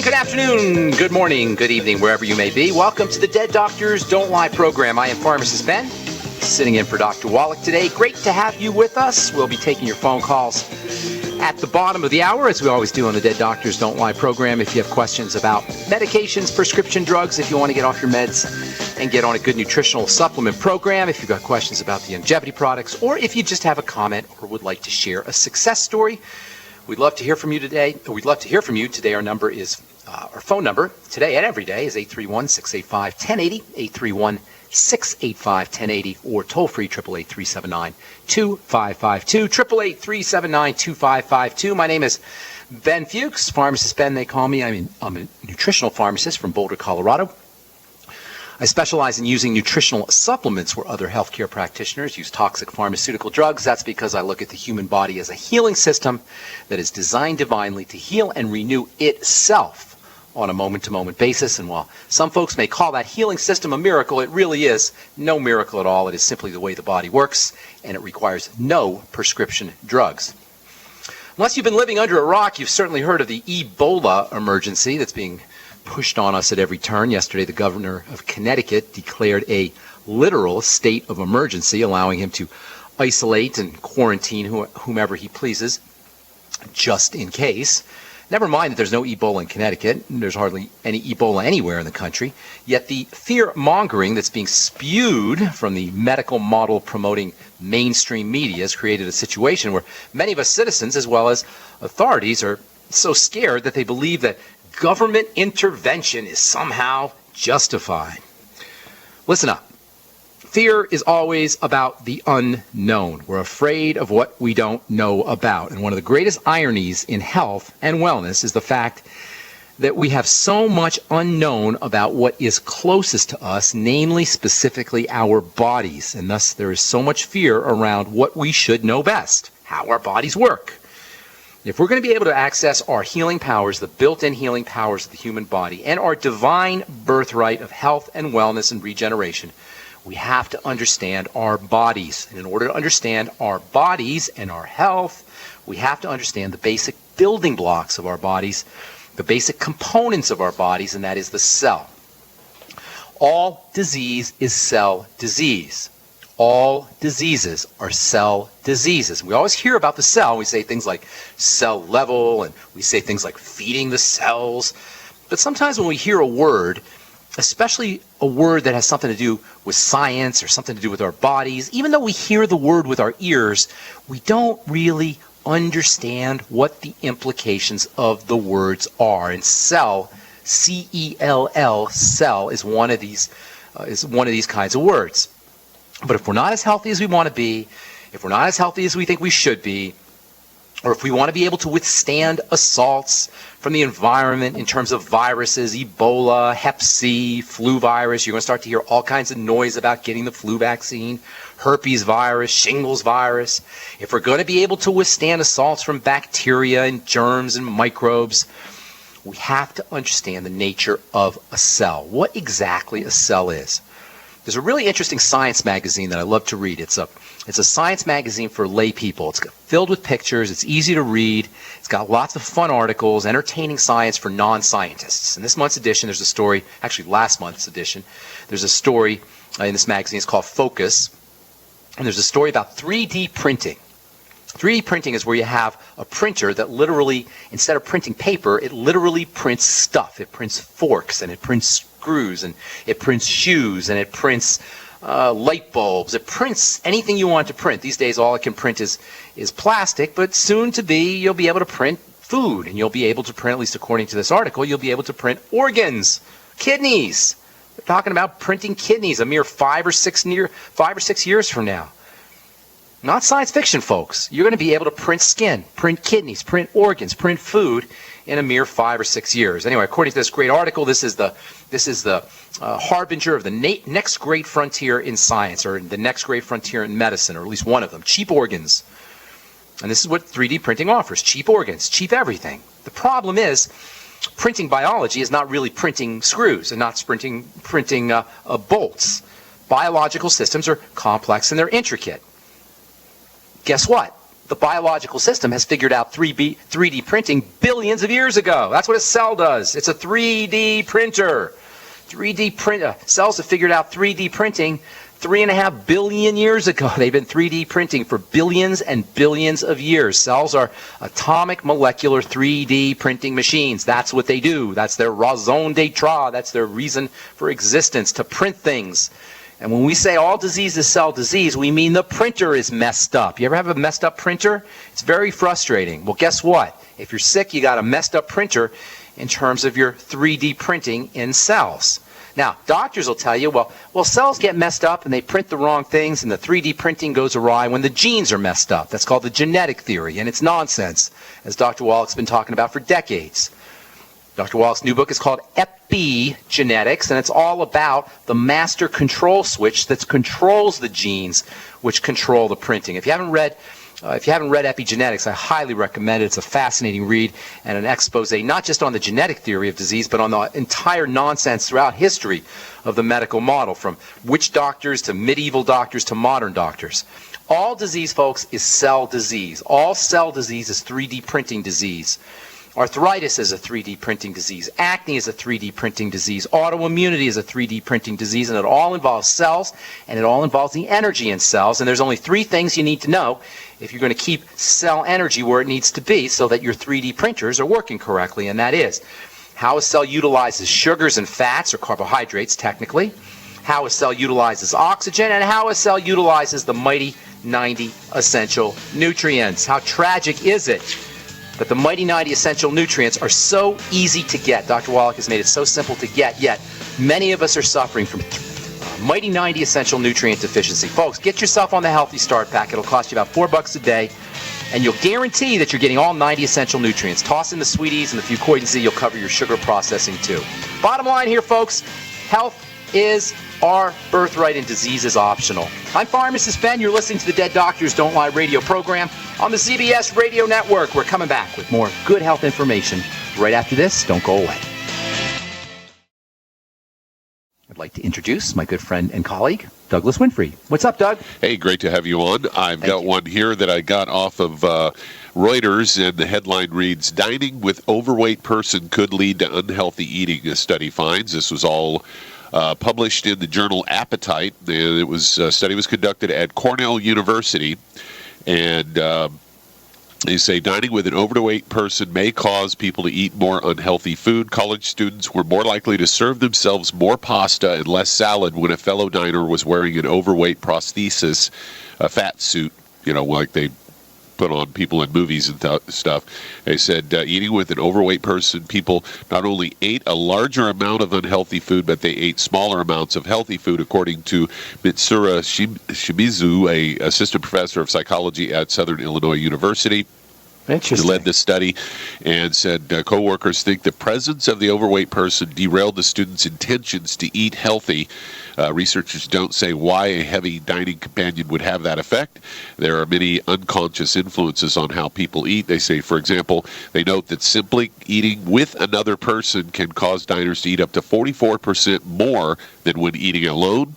good afternoon, good morning, good evening, wherever you may be. Welcome to the Dead Doctors Don't Lie program. I am Pharmacist Ben, sitting in for Dr. Wallach today. Great to have you with us. We'll be taking your phone calls at the bottom of the hour, as we always do on the Dead Doctors Don't Lie program. If you have questions about medications, prescription drugs, if you want to get off your meds and get on a good nutritional supplement program, if you've got questions about the longevity products, or if you just have a comment or would like to share a success story, we'd love to hear from you today. Today our number is, our phone number today and every day is 831-685-1080, 831-685-1080, or toll free 888-379-2552, 888-379-2552. My name is Ben Fuchs, Pharmacist Ben, they call me. I'm a nutritional pharmacist from Boulder, Colorado. I specialize in using nutritional supplements where other healthcare practitioners use toxic pharmaceutical drugs. That's because I look at the human body as a healing system that is designed divinely to heal and renew itself on a moment-to-moment basis. And while some folks may call that healing system a miracle, it really is no miracle at all. It is simply the way the body works, and it requires no prescription drugs. Unless you've been living under a rock, you've certainly heard of the Ebola emergency that's being pushed on us at every turn. Yesterday, the governor of Connecticut declared a literal state of emergency, allowing him to isolate and quarantine whomever he pleases, just in case. Never mind that there's no Ebola in Connecticut. There's hardly any Ebola anywhere in the country. Yet the fear-mongering that's being spewed from the medical model promoting mainstream media has created a situation where many of us citizens, as well as authorities, are so scared that they believe that government intervention is somehow justified. Listen up. Fear is always about the unknown. We're afraid of what we don't know about. And one of the greatest ironies in health and wellness is the fact that we have so much unknown about what is closest to us, namely specifically our bodies. And thus there is so much fear around what we should know best, how our bodies work. If we're going to be able to access our healing powers, the built-in healing powers of the human body, and our divine birthright of health and wellness and regeneration, we have to understand our bodies. And in order to understand our bodies and our health, we have to understand the basic building blocks of our bodies, the basic components of our bodies, and that is the cell. All disease is cell disease. All diseases are cell diseases. We always hear about the cell. We say things like cell level, and we say things like feeding the cells. But sometimes when we hear a word, especially a word that has something to do with science or something to do with our bodies, even though we hear the word with our ears, we don't really understand what the implications of the words are. And cell, C-E-L-L, cell, is one of these kinds of words. But if we're not as healthy as we want to be, if we're not as healthy as we think we should be, or if we want to be able to withstand assaults from the environment in terms of viruses, Ebola, Hep C, flu virus, you're going to start to hear all kinds of noise about getting the flu vaccine, herpes virus, shingles virus. If we're going to be able to withstand assaults from bacteria and germs and microbes, we have to understand the nature of a cell, what exactly a cell is. There's a really interesting science magazine that I love to read. It's a science magazine for lay people. It's filled with pictures. It's easy to read. It's got lots of fun articles, entertaining science for non-scientists. In this month's edition, there's a story, actually last month's edition, there's a story in this magazine. It's called Focus. And there's a story about 3D printing. 3D printing is where you have a printer that literally, instead of printing paper, it literally prints stuff. It prints forks, and it prints screws, and it prints shoes, and it prints light bulbs. It prints anything you want to print. These days, all it can print is plastic, but soon to be, you'll be able to print food, and you'll be able to print, at least according to this article, you'll be able to print organs, kidneys. They're talking about printing kidneys a mere 5 or 6 years from now. Not science fiction, folks. You're going to be able to print skin, print kidneys, print organs, print food in a mere 5 or 6 years. Anyway, according to this great article, this is the harbinger of the next great frontier in science, or the next great frontier in medicine, or at least one of them, cheap organs. And this is what 3D printing offers, cheap organs, cheap everything. The problem is, printing biology is not really printing screws and not printing bolts. Biological systems are complex and they're intricate. Guess what? the biological system has figured out 3D printing billions of years ago. That's what a cell does. It's a 3D printer. 3D printer. Cells have figured out 3D printing 3.5 billion years ago. They've been 3D printing for billions and billions of years. Cells are atomic molecular 3D printing machines. That's what they do. That's their raison d'etre. That's their reason for existence, to print things. And when we say all disease is cell disease, we mean the printer is messed up. You ever have a messed up printer? It's very frustrating. Well, guess what? If you're sick, you got a messed up printer in terms of your 3D printing in cells. Now, doctors will tell you, well, cells get messed up and they print the wrong things and the 3D printing goes awry when the genes are messed up. That's called the genetic theory, and it's nonsense, as Dr. Wallach's been talking about for decades. Dr. Wallach's new book is called Epigenetics, and it's all about the master control switch that controls the genes which control the printing. If you haven't read Epigenetics, I highly recommend it. It's a fascinating read and an expose not just on the genetic theory of disease, but on the entire nonsense throughout history of the medical model, from witch doctors to medieval doctors to modern doctors. All disease, folks, is cell disease. All cell disease is 3D printing disease. Arthritis is a 3D printing disease. Acne is a 3D printing disease. Autoimmunity is a 3D printing disease, and it all involves cells, and it all involves the energy in cells. And there's only 3 things you need to know if you're going to keep cell energy where it needs to be so that your 3D printers are working correctly, and that is how a cell utilizes sugars and fats, or carbohydrates technically, how a cell utilizes oxygen, and how a cell utilizes the mighty 90 essential nutrients. How tragic is it that the mighty 90 essential nutrients are so easy to get? Dr. Wallach has made it so simple to get, yet many of us are suffering from mighty 90 essential nutrient deficiency. Folks, get yourself on the Healthy Start Pack. It'll cost you about $4 a day, and you'll guarantee that you're getting all 90 essential nutrients. Toss in the sweeties and the Fucoid Z, you'll cover your sugar processing too. Bottom line here, folks, health is our birthright and disease is optional. I'm Pharmacist Ben. You're listening to the Dead Doctors Don't Lie radio program on the CBS Radio Network. We're coming back with more good health information right after this. Don't go away. I'd like to introduce my good friend and colleague, Douglas Winfrey. What's up, Doug? Hey, great to have you on. I've got one here that I got off of Reuters, and the headline reads, "Dining with overweight person could lead to unhealthy eating," a study finds. This was all published in the journal Appetite. A study was conducted at Cornell University, and they say dining with an overweight person may cause people to eat more unhealthy food. College students were more likely to serve themselves more pasta and less salad when a fellow diner was wearing an overweight prosthesis, a fat suit, like they put on people in movies and stuff. They said eating with an overweight person, people not only ate a larger amount of unhealthy food, but they ate smaller amounts of healthy food, according to Mitsuru Shimizu, a assistant professor of psychology at Southern Illinois University. He led the study and said co-workers think the presence of the overweight person derailed the students' intentions to eat healthy. Researchers don't say why a heavy dining companion would have that effect. There are many unconscious influences on how people eat. They say, for example, they note that simply eating with another person can cause diners to eat up to 44% more than when eating alone.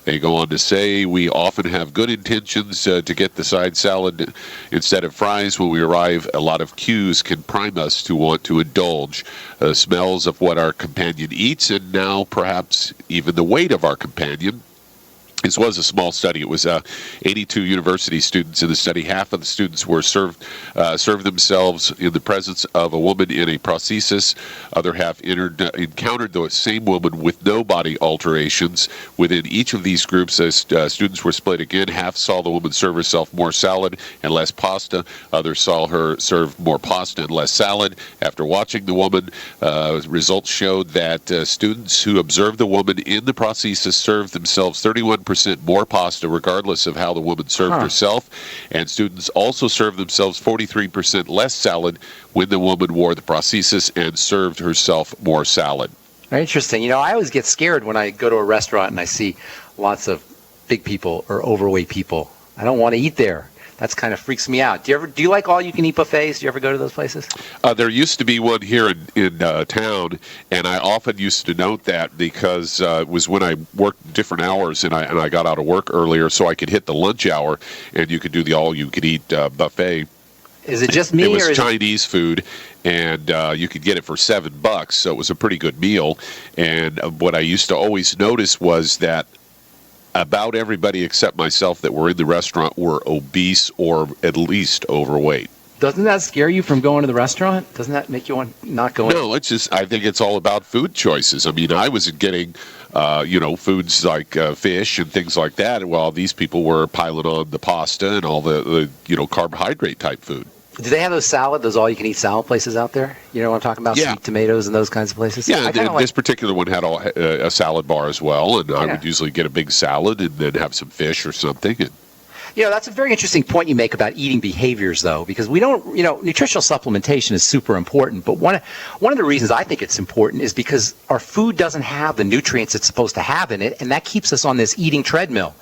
They go on to say, we often have good intentions to get the side salad instead of fries. When we arrive, a lot of cues can prime us to want to indulge. Smells of what our companion eats, and now perhaps even the weight of our companion. This was a small study. It was 82 university students in the study. Half of the students were served themselves in the presence of a woman in a prosthesis. Other half encountered the same woman with no body alterations. Within each of these groups, students were split again. Half saw the woman serve herself more salad and less pasta. Others saw her serve more pasta and less salad. After watching the woman, results showed that students who observed the woman in the prosthesis served themselves 31% more pasta, regardless of how the woman served herself. And students also served themselves 43% less salad when the woman wore the prosthesis and served herself more salad. Very interesting. I always get scared when I go to a restaurant and I see lots of big people or overweight people. I don't want to eat there. That's kind of freaks me out. Do you like all-you-can-eat buffets? Do you ever go to those places? There used to be one here in town, and I often used to note that because it was when I worked different hours, and I got out of work earlier, so I could hit the lunch hour, and you could do the all-you-could-eat buffet. Is it just me? It was or Chinese food, and you could get it for $7, so it was a pretty good meal. And what I used to always notice was that about everybody except myself that were in the restaurant were obese or at least overweight. Doesn't that scare you from going to the restaurant? Doesn't that make you want not go? No, it's just I think it's all about food choices. I mean, I was getting, foods like fish and things like that, while these people were piling on the pasta and all the carbohydrate type food. Do they have those all-you-can-eat salad places out there? You know what I'm talking about? Yeah. Sweet tomatoes and those kinds of places? Yeah, this particular one had a salad bar as well, and I would usually get a big salad and then have some fish or something. And that's a very interesting point you make about eating behaviors, though, because we don't, nutritional supplementation is super important, but one of the reasons I think it's important is because our food doesn't have the nutrients it's supposed to have in it, and that keeps us on this eating treadmill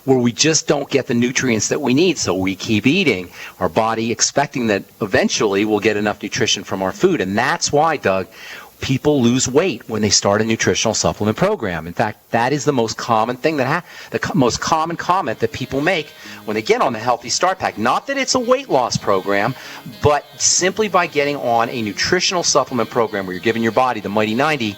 where we just don't get the nutrients that we need, so we keep eating, our body expecting that eventually we'll get enough nutrition from our food, and that's why, Doug, people lose weight when they start a nutritional supplement program. In fact, that is the most common thing the most common comment that people make when they get on the Healthy Start Pack. Not that it's a weight loss program, but simply by getting on a nutritional supplement program where you're giving your body the Mighty 90,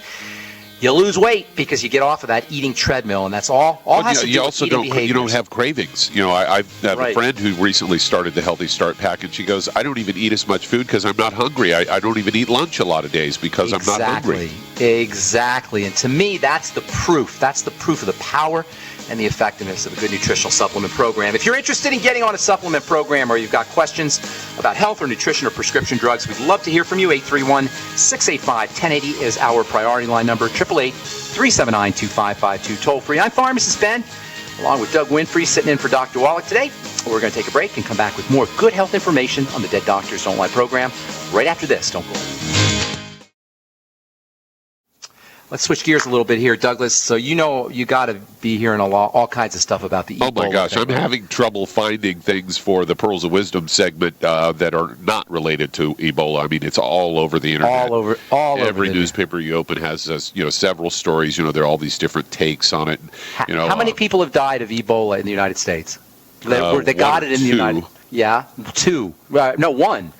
you lose weight because you get off of that eating treadmill, and that's all has to do with eating behaviors. You don't have cravings. I have a friend who recently started the Healthy Start Pack, and she goes, I don't even eat as much food because I'm not hungry. I don't even eat lunch a lot of days because I'm not hungry. Exactly. And to me, that's the proof. That's the proof of the power and the effectiveness of a good nutritional supplement program. If you're interested in getting on a supplement program or you've got questions about health or nutrition or prescription drugs, we'd love to hear from you. 831-685-1080 is our priority line number. 888-379-2552, toll free. I'm Pharmacist Ben, along with Doug Winfrey, sitting in for Dr. Wallach today. We're going to take a break and come back with more good health information on the Dead Doctors Don't Lie program right after this. Don't go. Let's switch gears a little bit here, Douglas. So you got to be hearing all kinds of stuff about the Ebola. Oh my gosh, I'm having trouble finding things for the Pearls of Wisdom segment that are not related to Ebola. I mean, it's all over the internet. Every newspaper you open has several stories. There are all these different takes on it. How many people have died of Ebola in the United States? They got it in the United States. Yeah, two. No, one.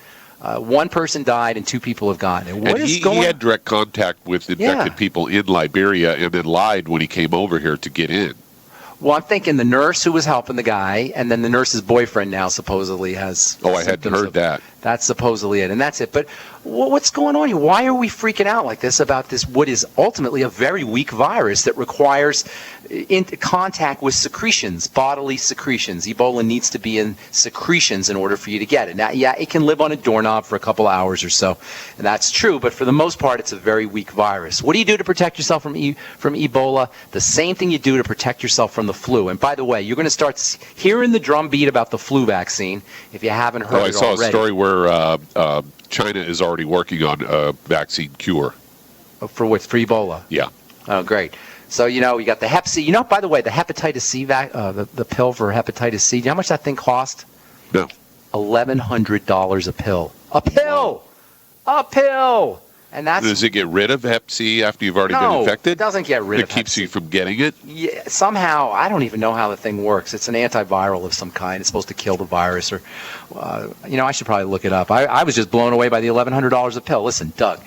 One person died and two people have gotten it. He had direct contact with infected people in Liberia and then lied when he came over here to get in. Well, I'm thinking the nurse who was helping the guy, and then the nurse's boyfriend now supposedly has. Oh, I hadn't heard that. That's supposedly it, and that's it. But what's going on here? Why are we freaking out like this about this, what is ultimately a very weak virus that requires contact with secretions, bodily secretions? Ebola needs to be in secretions in order for you to get it. Now, it can live on a doorknob for a couple hours or so, and that's true, but for the most part, it's a very weak virus. What do you do to protect yourself from Ebola? The same thing you do to protect yourself from the flu. And by the way, you're going to start hearing the drumbeat about the flu vaccine if you haven't heard it already. I saw a story where China is already working on a vaccine cure. For what? For Ebola? Yeah. Oh, great. So, you got the Hep C. By the way, the hepatitis C, the pill for hepatitis C, do you know how much that thing cost? No. $1,100 a pill. A pill! Wow. A pill! And does it get rid of Hep C after you've already been infected? It doesn't get rid of Hep C. It keeps you from getting it? Yeah, somehow, I don't even know how the thing works. It's an antiviral of some kind. It's supposed to kill the virus. Or, I should probably look it up. I was just blown away by the $1,100 a pill. Listen, Doug,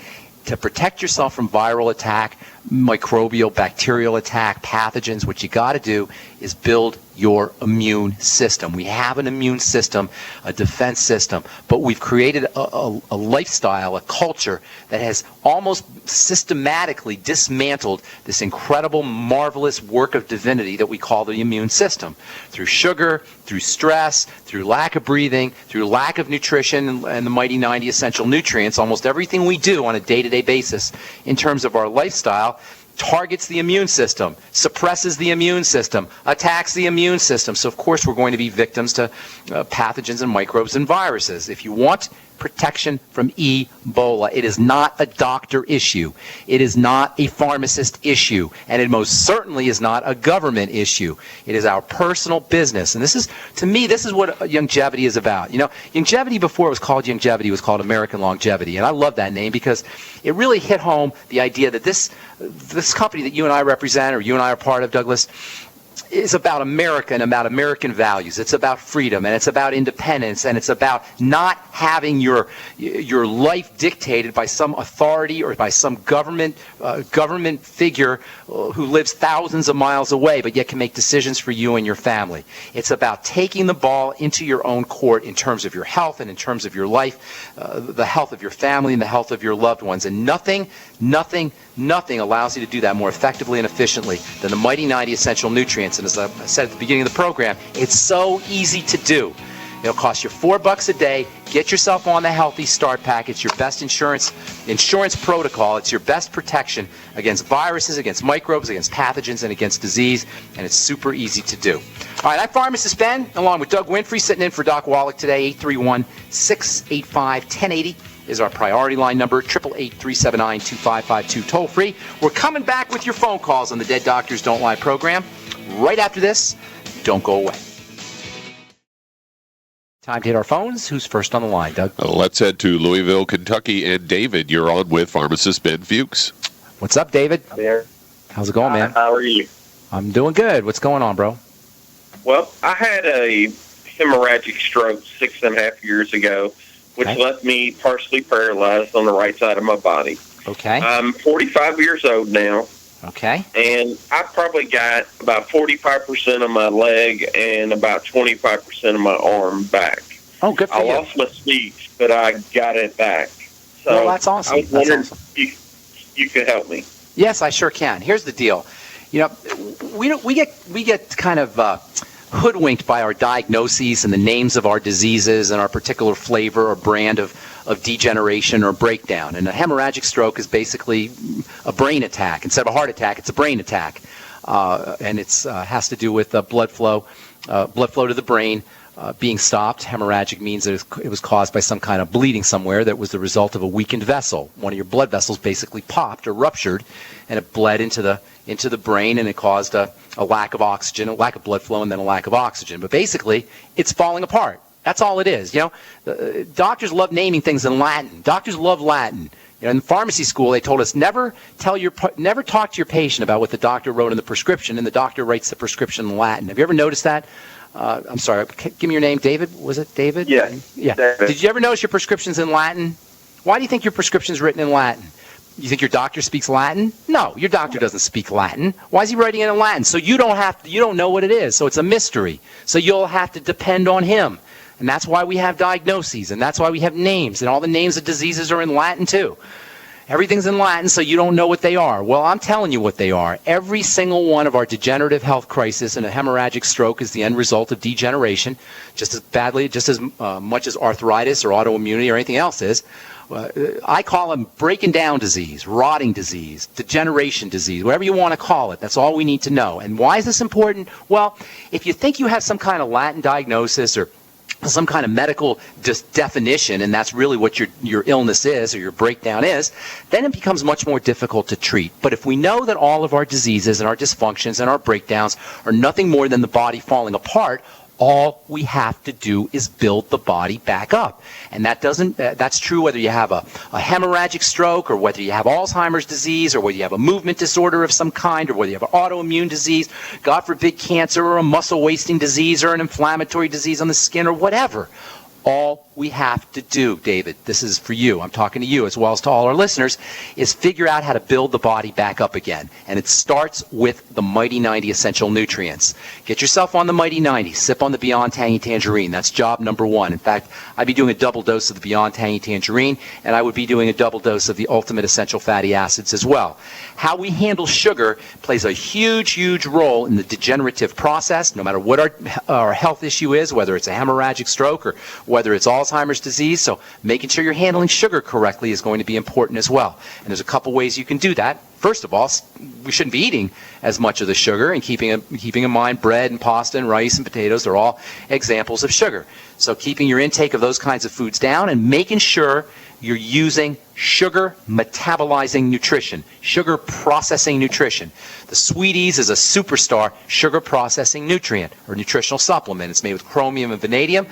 to protect yourself from viral attack, microbial, bacterial attack, pathogens, what you got to do is build your immune system. We have an immune system, a defense system, but we've created a lifestyle, a culture that has almost systematically dismantled this incredible, marvelous work of divinity that we call the immune system. Through sugar, through stress, through lack of breathing, through lack of nutrition and the mighty 90 essential nutrients, almost everything we do on a day-to-day basis in terms of our lifestyle targets the immune system, suppresses the immune system, attacks the immune system. So, of course, we're going to be victims to pathogens and microbes and viruses. If you want protection from Ebola. It is not a doctor issue. It is not a pharmacist issue. And it most certainly is not a government issue. It is our personal business. And this is, to me, this is what longevity is about. You know, longevity before it was called longevity was called American Longevity. And I love that name because it really hit home the idea that this company that you and I represent, or you and I are part of, Douglas, is about America and about American values. It's about freedom, and it's about independence, and it's about not having your life dictated by some authority or by some government figure who lives thousands of miles away but yet can make decisions for you and your family. It's about taking the ball into your own court in terms of your health and in terms of your life, the health of your family and the health of your loved ones. And nothing allows you to do that more effectively and efficiently than the Mighty 90 Essential Nutrients. And as I said at the beginning of the program, it's so easy to do. It'll cost you $4 a day. Get yourself on the Healthy Start Pack. It's your best insurance protocol. It's your best protection against viruses, against microbes, against pathogens, and against disease. And it's super easy to do. All right, I'm Pharmacist Ben, along with Doug Winfrey, sitting in for Doc Wallach today. 831-685-1080 is our priority line number. 888-379-2552, toll free. We're coming back with your phone calls on the Dead Doctors Don't Lie program. Right after this, don't go away. Time to hit our phones. Who's first on the line, Doug? Let's head to Louisville, Kentucky. And David, you're on with Pharmacist Ben Fuchs. What's up, David? There. How's it going, man? How are you? I'm doing good. What's going on, bro? Well, I had a hemorrhagic stroke 6.5 years ago, which left me partially paralyzed on the right side of my body. Okay. I'm 45 years old now. Okay. And I probably got about 45% of my leg and about 25% of my arm back. Oh, good for you. I lost my speech, but I got it back. So well, that's awesome. I was wondering if you could help me. Yes, I sure can. Here's the deal. You know, we get kind of hoodwinked by our diagnoses and the names of our diseases and our particular flavor or brand of degeneration or breakdown. And a hemorrhagic stroke is basically a brain attack. Instead of a heart attack, it's a brain attack. And it has to do with blood flow to the brain being stopped. Hemorrhagic means that it was caused by some kind of bleeding somewhere that was the result of a weakened vessel. One of your blood vessels basically popped or ruptured, and it bled into the brain, and it caused a lack of oxygen, a lack of blood flow, and then a lack of oxygen. But basically, it's falling apart. That's all it is. You know, doctors love naming things in Latin. Doctors love Latin. You know, in pharmacy school, they told us never talk to your patient about what the doctor wrote in the prescription, and the doctor writes the prescription in Latin. Have you ever noticed that? I'm sorry. Give me your name, David. Was it David? Yeah. Yeah. David. Did you ever notice your prescription's in Latin? Why do you think your prescription's written in Latin? You think your doctor speaks Latin? No, your doctor doesn't speak Latin. Why is he writing it in Latin? So you don't know what it is. So it's a mystery. So you'll have to depend on him. And that's why we have diagnoses, and that's why we have names, and all the names of diseases are in Latin too. Everything's in Latin, so you don't know what they are. Well, I'm telling you what they are. Every single one of our degenerative health crises, and a hemorrhagic stroke is the end result of degeneration, just as much as arthritis or autoimmunity or anything else is. I call them breaking down disease, rotting disease, degeneration disease, whatever you want to call it. That's all we need to know. And why is this important? Well, if you think you have some kind of Latin diagnosis or some kind of medical definition, and that's really what your illness is or your breakdown is, then it becomes much more difficult to treat. But if we know that all of our diseases and our dysfunctions and our breakdowns are nothing more than the body falling apart, all we have to do is build the body back up. And that's true whether you have a hemorrhagic stroke or whether you have Alzheimer's disease or whether you have a movement disorder of some kind or whether you have an autoimmune disease, God forbid cancer or a muscle wasting disease or an inflammatory disease on the skin or whatever. All we have to do, David, this is for you, I'm talking to you as well as to all our listeners, is figure out how to build the body back up again. And it starts with the Mighty 90 Essential Nutrients. Get yourself on the Mighty 90. Sip on the Beyond Tangy Tangerine. That's job number one. In fact, I'd be doing a double dose of the Beyond Tangy Tangerine, and I would be doing a double dose of the Ultimate Essential Fatty Acids as well. How we handle sugar plays a huge, huge role in the degenerative process, no matter what our health issue is, whether it's a hemorrhagic stroke or whether it's Alzheimer's disease. So making sure you're handling sugar correctly is going to be important as well. And there's a couple ways you can do that. First of all, we shouldn't be eating as much of the sugar, and keeping in mind bread and pasta and rice and potatoes are all examples of sugar. So keeping your intake of those kinds of foods down and making sure you're using sugar metabolizing nutrition, sugar processing nutrition. The Sweeties is a superstar sugar processing nutrient or nutritional supplement. It's made with chromium and vanadium.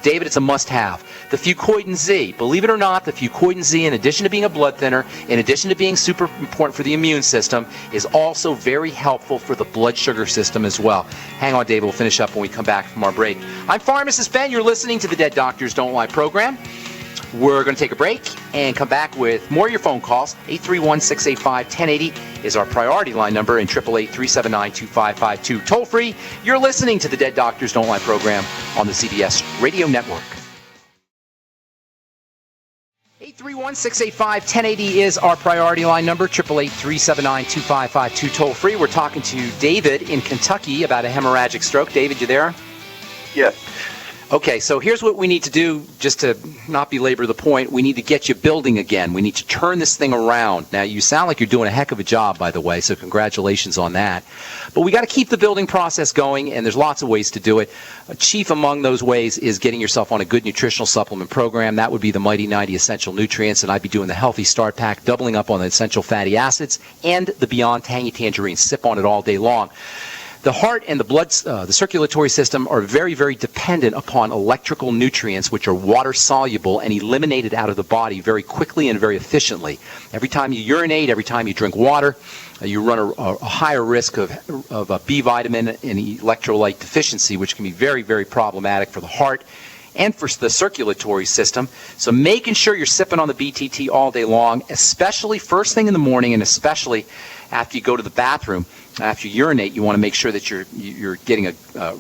David, it's a must-have. The Fucoidan Z, believe it or not, the Fucoidan Z, in addition to being a blood thinner, in addition to being super important for the immune system, is also very helpful for the blood sugar system as well. Hang on, David. We'll finish up when we come back from our break. I'm Pharmacist Ben. You're listening to the Dead Doctors Don't Lie program. We're going to take a break and come back with more of your phone calls. 831-685-1080 is our priority line number, and 888-379-2552. Toll free. You're listening to the Dead Doctors Don't Lie program on the CBS Radio Network. 831-685-1080 is our priority line number, 888-379-2552. Toll free. We're talking to David in Kentucky about a hemorrhagic stroke. David, you there? Yes. Okay, so here's what we need to do, just to not belabor the point. We need to get you building again. We need to turn this thing around. Now, you sound like you're doing a heck of a job, by the way, so congratulations on that. But we got to keep the building process going, and there's lots of ways to do it. Chief among those ways is getting yourself on a good nutritional supplement program. That would be the Mighty 90 Essential Nutrients, and I'd be doing the Healthy Start Pack, doubling up on the essential fatty acids, and the Beyond Tangy Tangerine. Sip on it all day long. The heart and the blood, the circulatory system are very, very dependent upon electrical nutrients, which are water-soluble and eliminated out of the body very quickly and very efficiently. Every time you urinate, every time you drink water, you run a higher risk of B vitamin and electrolyte deficiency, which can be very, very problematic for the heart and for the circulatory system. So making sure you're sipping on the BTT all day long, especially first thing in the morning, and especially after you go to the bathroom. After you urinate, you want to make sure that you're getting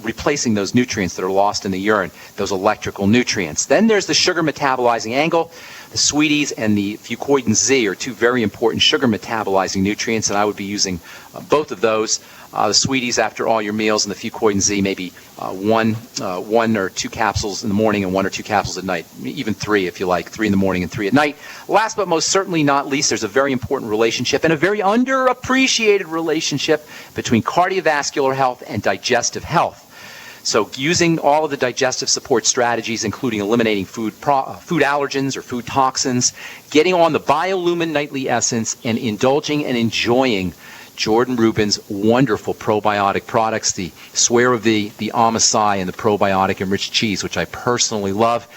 replacing those nutrients that are lost in the urine, those electrical nutrients. Then there's the sugar metabolizing angle. The Sweeties and the Fucoidan Z are two very important sugar metabolizing nutrients, and I would be using both of those. The Sweeties after all your meals, and the Fucoidan Z maybe one or two capsules in the morning and one or two capsules at night, even three if you like, 3 in the morning and 3 at night. Last but most certainly not least, there's a very important relationship and a very underappreciated relationship between cardiovascular health and digestive health. So using all of the digestive support strategies, including eliminating food allergens or food toxins, getting on the Biolumin Nightly Essence, and indulging and enjoying Jordan Rubin's wonderful probiotic products, the Swear of the Amasai, and the probiotic enriched cheese, which I personally love.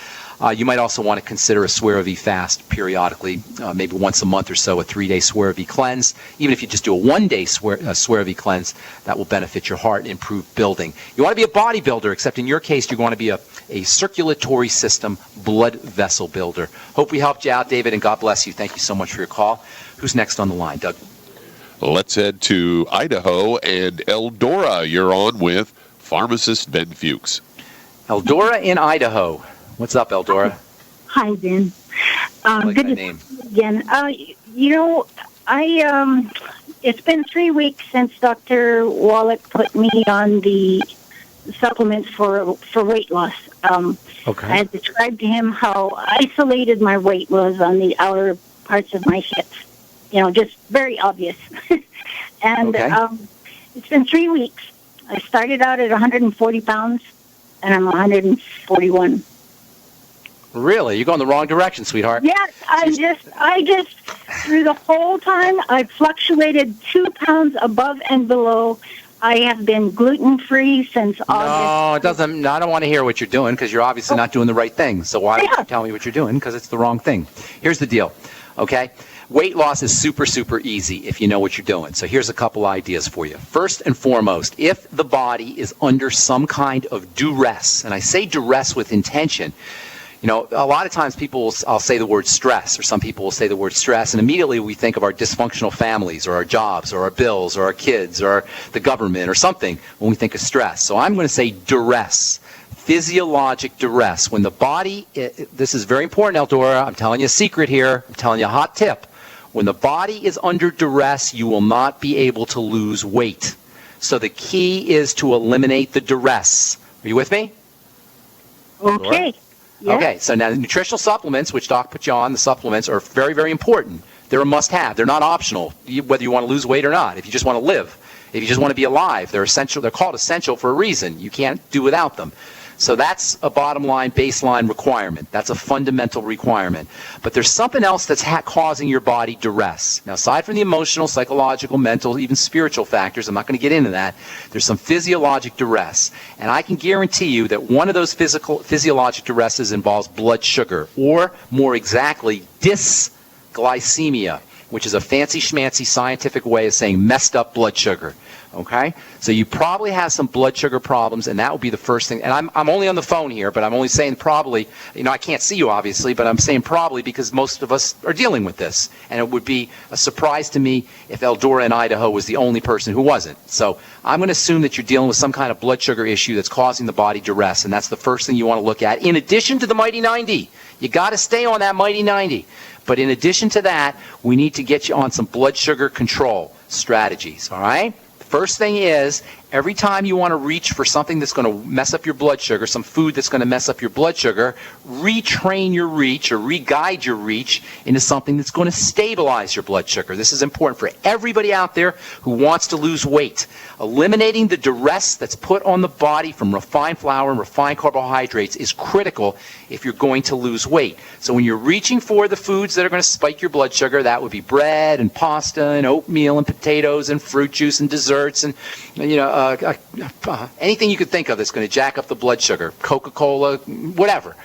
You might also want to consider a Swear of fast periodically, maybe once a month or so, a 3-day Swear of cleanse. Even if you just do a 1-day Swear of cleanse, that will benefit your heart and improve building. You want to be a bodybuilder, except in your case, you want to be a circulatory system blood vessel builder. Hope we helped you out, David, and God bless you. Thank you so much for your call. Who's next on the line, Doug? Let's head to Idaho, and Eldora, you're on with Pharmacist Ben Fuchs. Eldora in Idaho. What's up, Eldora? Hi, Ben. I like good that to name. see you again. It's been 3 weeks since Dr. Wallach put me on the supplements for weight loss. Okay. I had described to him how isolated my weight was on the outer parts of my hips. Just very obvious. And okay. It's been 3 weeks. I started out at 140 pounds, and I'm 141. Really? You're going the wrong direction, sweetheart. Yes, I just through the whole time, I fluctuated 2 pounds above and below. I have been gluten-free since August. No, it doesn't. I don't want to hear what you're doing, because you're obviously not doing the right thing. So why don't you tell me what you're doing? Because it's the wrong thing. Here's the deal, okay? Weight loss is super, super easy if you know what you're doing. So here's a couple ideas for you. First and foremost, if the body is under some kind of duress, and I say duress with intention, a lot of times I'll say the word stress, or some people will say the word stress, and immediately we think of our dysfunctional families, or our jobs, or our bills, or our kids, or the government, or something when we think of stress. So I'm going to say duress. Physiologic duress. When the body, this is very important, Eldora, I'm telling you a secret here, I'm telling you a hot tip. When the body is under duress, you will not be able to lose weight. So the key is to eliminate the duress. Are you with me? Okay. Yeah. Okay, so now nutritional supplements, which Doc put you on, the supplements are very, very important. They're a must-have. They're not optional, whether you want to lose weight or not. If you just want to live, if you just want to be alive, they're essential. They're called essential for a reason. You can't do without them. So that's a bottom line, baseline requirement. That's a fundamental requirement. But there's something else that's causing your body duress. Now, aside from the emotional, psychological, mental, even spiritual factors, I'm not going to get into that, there's some physiologic duress. And I can guarantee you that one of those physiologic duresses involves blood sugar, or more exactly, dysglycemia, which is a fancy schmancy scientific way of saying messed up blood sugar. Okay? So you probably have some blood sugar problems, and that would be the first thing. And I'm only on the phone here, but I'm only saying probably. I can't see you, obviously, but I'm saying probably because most of us are dealing with this. And it would be a surprise to me if Eldora in Idaho was the only person who wasn't. So I'm going to assume that you're dealing with some kind of blood sugar issue that's causing the body duress, and that's the first thing you want to look at. In addition to the Mighty 90, you got to stay on that Mighty 90. But in addition to that, we need to get you on some blood sugar control strategies, all right? First thing is, every time you want to reach for something that's going to mess up your blood sugar, some food that's going to mess up your blood sugar, retrain your reach or re-guide your reach into something that's going to stabilize your blood sugar. This is important for everybody out there who wants to lose weight. Eliminating the duress that's put on the body from refined flour and refined carbohydrates is critical if you're going to lose weight. So when you're reaching for the foods that are going to spike your blood sugar, that would be bread and pasta and oatmeal and potatoes and fruit juice and desserts and anything you could think of that's going to jack up the blood sugar, Coca-Cola, whatever.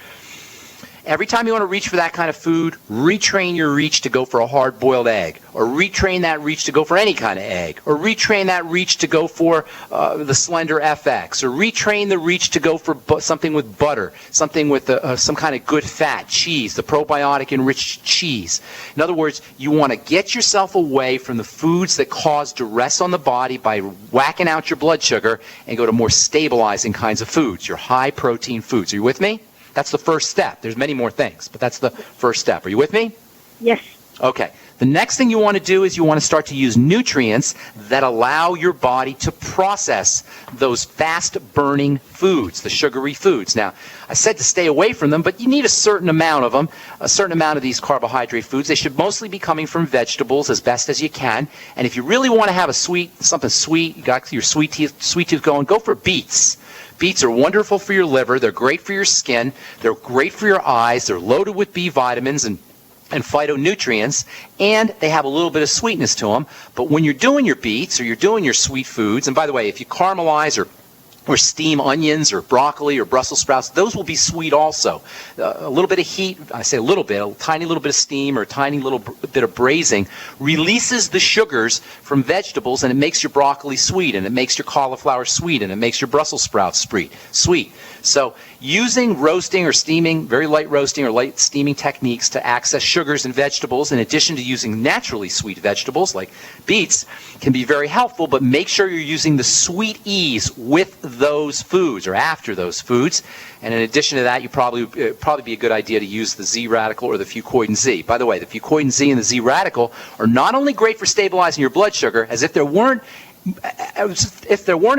Every time you want to reach for that kind of food, retrain your reach to go for a hard-boiled egg, or retrain that reach to go for any kind of egg, or retrain that reach to go for the Slender FX, or retrain the reach to go for something with butter, something with some kind of good fat, cheese, the probiotic-enriched cheese. In other words, you want to get yourself away from the foods that cause duress on the body by whacking out your blood sugar and go to more stabilizing kinds of foods, your high-protein foods. Are you with me? That's the first step. There's many more things, but that's the first step. Are you with me? Yes. Okay. The next thing you want to do is you want to start to use nutrients that allow your body to process those fast-burning foods, the sugary foods. Now, I said to stay away from them, but you need a certain amount of them, a certain amount of these carbohydrate foods. They should mostly be coming from vegetables as best as you can. And if you really want to have something sweet, you got your sweet tooth going, go for beets. Beets are wonderful for your liver. They're great for your skin. They're great for your eyes. They're loaded with B vitamins and phytonutrients, and they have a little bit of sweetness to them. But when you're doing your beets or you're doing your sweet foods, and by the way, if you caramelize or steam onions or broccoli or Brussels sprouts, those will be sweet also. A little bit of heat, I say a little bit, a tiny little bit of steam or a tiny little bit of braising releases the sugars from vegetables, and it makes your broccoli sweet, and it makes your cauliflower sweet, and it makes your Brussels sprouts sweet. So using roasting or steaming, very light roasting or light steaming techniques to access sugars in vegetables, in addition to using naturally sweet vegetables like beets, can be very helpful, but make sure you're using the sweet ease with those foods or after those foods. And in addition to that, it'd probably be a good idea to use the Z radical or the fucoidan Z. By the way, the fucoidan Z and the Z radical are not only great for stabilizing your blood sugar, as if there weren't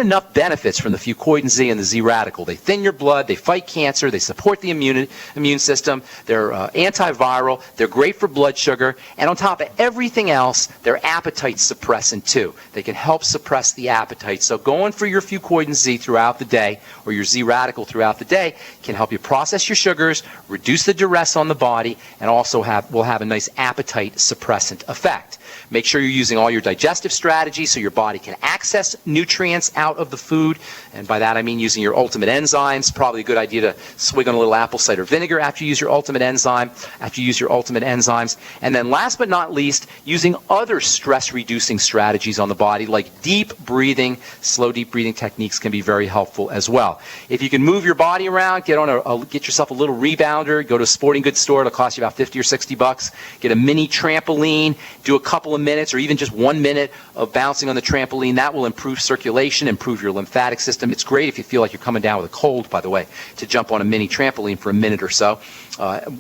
enough benefits from the fucoidan Z and the Z radical. They thin your blood, they fight cancer, they support the immune system, they're antiviral, they're great for blood sugar, and on top of everything else, they're appetite suppressant too. They can help suppress the appetite. So going for your fucoidan Z throughout the day, or your Z radical throughout the day, can help you process your sugars, reduce the duress on the body, and also will have a nice appetite suppressant effect. Make sure you're using all your digestive strategies so your body can access nutrients out of the food. And by that I mean using your ultimate enzymes. Probably a good idea to swig on a little apple cider vinegar after you use your ultimate enzymes. And then last but not least, using other stress-reducing strategies on the body like deep breathing. Slow deep breathing techniques can be very helpful as well. If you can move your body around, get yourself a little rebounder, go to a sporting goods store, it'll cost you about $50 or $60. Get a mini trampoline, do a couple of minutes or even just 1 minute of bouncing on the trampoline. That will improve circulation, improve your lymphatic system. It's great if you feel like you're coming down with a cold, by the way, to jump on a mini trampoline for a minute or so,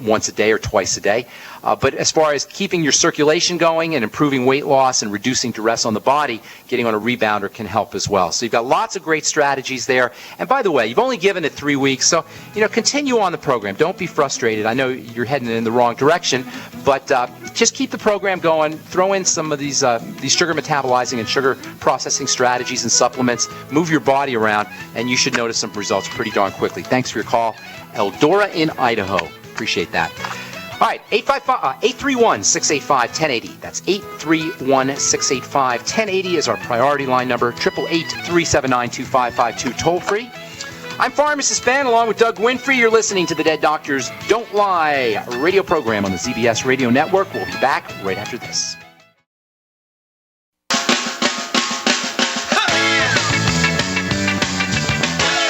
once a day or twice a day. But as far as keeping your circulation going and improving weight loss and reducing duress on the body, getting on a rebounder can help as well. So you've got lots of great strategies there. And by the way, you've only given it 3 weeks, so continue on the program. Don't be frustrated. I know you're heading in the wrong direction, but just keep the program going. Throw in some of these sugar metabolizing and sugar processing strategies and supplements. Move your body around, and you should notice some results pretty darn quickly. Thanks for your call. Eldora in Idaho. Appreciate that. All right, 831-685-1080. That's 831-685-1080 is our priority line number. 888-379-2552, toll free. I'm Pharmacist Ben, along with Doug Winfrey. You're listening to the Dead Doctors Don't Lie radio program on the ZBS Radio Network. We'll be back right after this.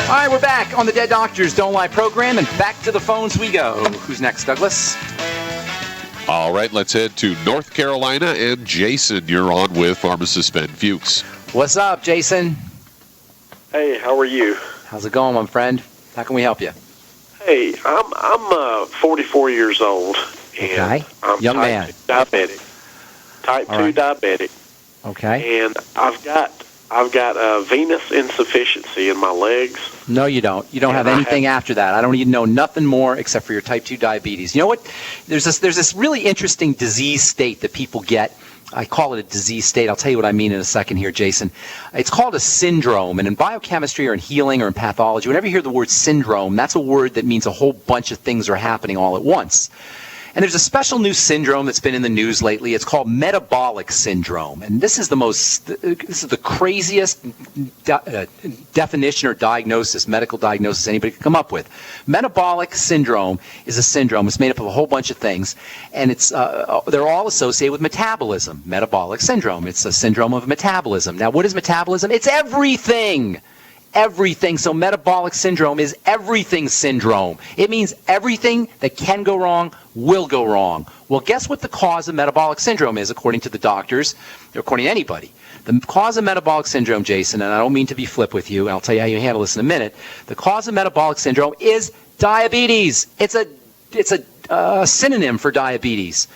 All right, we're back on the Dead Doctors Don't Lie program, and back to the phones we go. Who's next, Douglas? All right, let's head to North Carolina, and Jason, you're on with Pharmacist Ben Fuchs. What's up, Jason? Hey, how are you? How's it going, my friend? How can we help you? Hey, I'm 44 years old, and Okay. I'm Young type man. 2 diabetic. Type All 2 right. diabetic, Okay. and I've got venous insufficiency in my legs. No, you don't. You don't have I anything after that. I don't need to know nothing more except for your type 2 diabetes. You know what? There's this really interesting disease state that people get. I call it a disease state. I'll tell you what I mean in a second here, Jason. It's called a syndrome. And in biochemistry or in healing or in pathology, whenever you hear the word syndrome, that's a word that means a whole bunch of things are happening all at once. And there's a special new syndrome that's been in the news lately. It's called metabolic syndrome. And this is the craziest definition or diagnosis, medical diagnosis anybody could come up with. Metabolic syndrome is a syndrome. It's made up of a whole bunch of things. And they're all associated with metabolism. Metabolic syndrome. It's a syndrome of metabolism. Now, what is metabolism? It's everything. Everything. So metabolic syndrome is everything syndrome. It means everything that can go wrong will go wrong. Well, guess what the cause of metabolic syndrome is, according to the doctors, or according to anybody? The cause of metabolic syndrome, Jason, and I don't mean to be flip with you, and I'll tell you how you handle this in a minute. The cause of metabolic syndrome is diabetes. It's a synonym for diabetes.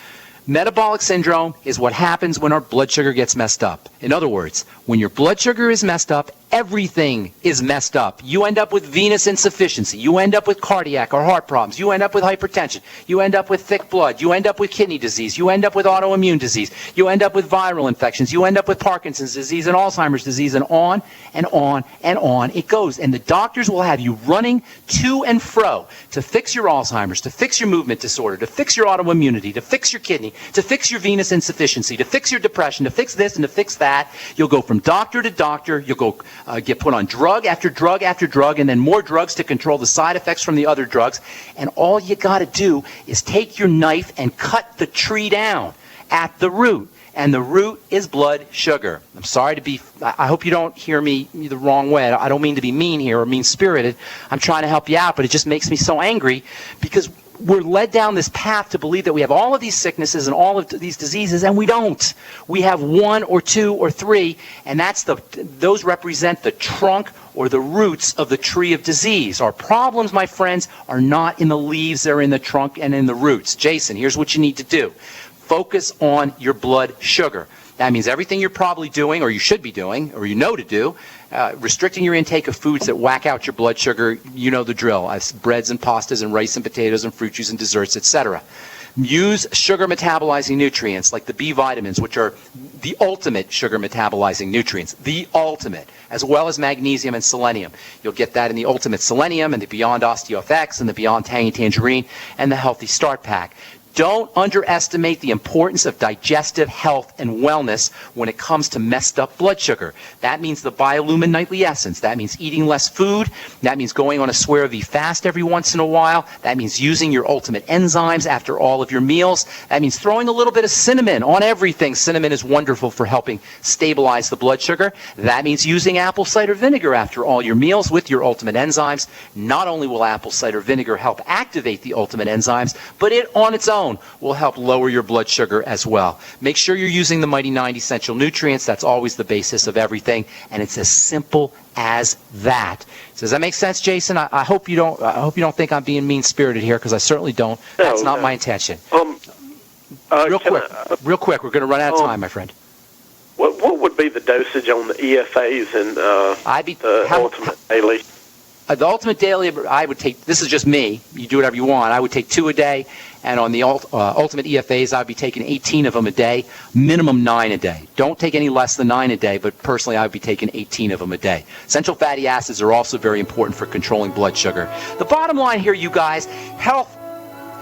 Metabolic syndrome is what happens when our blood sugar gets messed up. In other words, when your blood sugar is messed up, everything is messed up. You end up with venous insufficiency. You end up with cardiac or heart problems. You end up with hypertension. You end up with thick blood. You end up with kidney disease. You end up with autoimmune disease. You end up with viral infections. You end up with Parkinson's disease and Alzheimer's disease, and on and on and on it goes. And the doctors will have you running to and fro to fix your Alzheimer's, to fix your movement disorder, to fix your autoimmunity, to fix your kidney, to fix your venous insufficiency, to fix your depression, to fix this and to fix that. You'll go from doctor to doctor. You'll go get put on drug after drug after drug, and then more drugs to control the side effects from the other drugs. And all you got to do is take your knife and cut the tree down at the root. And the root is blood sugar. I'm sorry to be, I hope you don't hear me the wrong way. I don't mean to be mean here or mean-spirited. I'm trying to help you out, but it just makes me so angry because we're led down this path to believe that we have all of these sicknesses and all of these diseases, and we don't. We have one or two or three, and those represent the trunk or the roots of the tree of disease. Our problems, my friends, are not in the leaves. They're in the trunk and in the roots. Jason, here's what you need to do. Focus on your blood sugar. That means everything you're probably doing, or you should be doing, or you know to do, restricting your intake of foods that whack out your blood sugar. You know the drill. Breads and pastas and rice and potatoes and fruit juice and desserts, etc. Use sugar metabolizing nutrients like the B vitamins, which are the ultimate sugar metabolizing nutrients, the ultimate, as well as magnesium and selenium. You'll get that in the Ultimate Selenium and the Beyond OsteoFX and the Beyond Tangy Tangerine and the Healthy Start Pack. Don't underestimate the importance of digestive health and wellness when it comes to messed up blood sugar. That means the Biolumin Nightly Essence. That means eating less food. That means going on a Swear of E fast every once in a while. That means using your ultimate enzymes after all of your meals. That means throwing a little bit of cinnamon on everything. Cinnamon is wonderful for helping stabilize the blood sugar. That means using apple cider vinegar after all your meals with your ultimate enzymes. Not only will apple cider vinegar help activate the ultimate enzymes, but it on its own will help lower your blood sugar as well. Make sure you're using the Mighty 9 essential nutrients. That's always the basis of everything, and it's as simple as that. Does that make sense, Jason? I hope you don't think I'm being mean-spirited here, because I certainly don't. That's not my intention. Real quick, we're going to run out of time, my friend. What would be the dosage on the EFAs and the Ultimate Daily? The ultimate daily, I would take, this is just me, you do whatever you want, I would take 2 a day, and on the ultimate EFAs, I'd be taking 18 of them a day, minimum 9 a day. Don't take any less than 9 a day, but personally I would be taking 18 of them a day. Essential fatty acids are also very important for controlling blood sugar. The bottom line here, you guys, health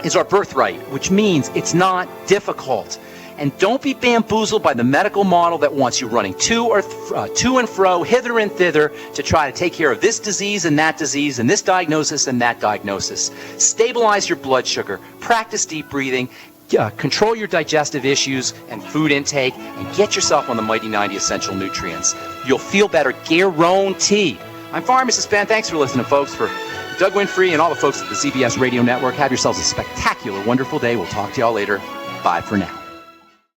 is our birthright, which means it's not difficult. And don't be bamboozled by the medical model that wants you running to and fro, hither and thither, to try to take care of this disease and this diagnosis and that diagnosis. Stabilize your blood sugar, practice deep breathing, control your digestive issues and food intake, and get yourself on the Mighty 90 Essential Nutrients. You'll feel better, guarantee. I'm Pharmacist Ben. Thanks for listening, folks. For Doug Winfrey and all the folks at the CBS Radio Network, have yourselves a spectacular, wonderful day. We'll talk to y'all later. Bye for now.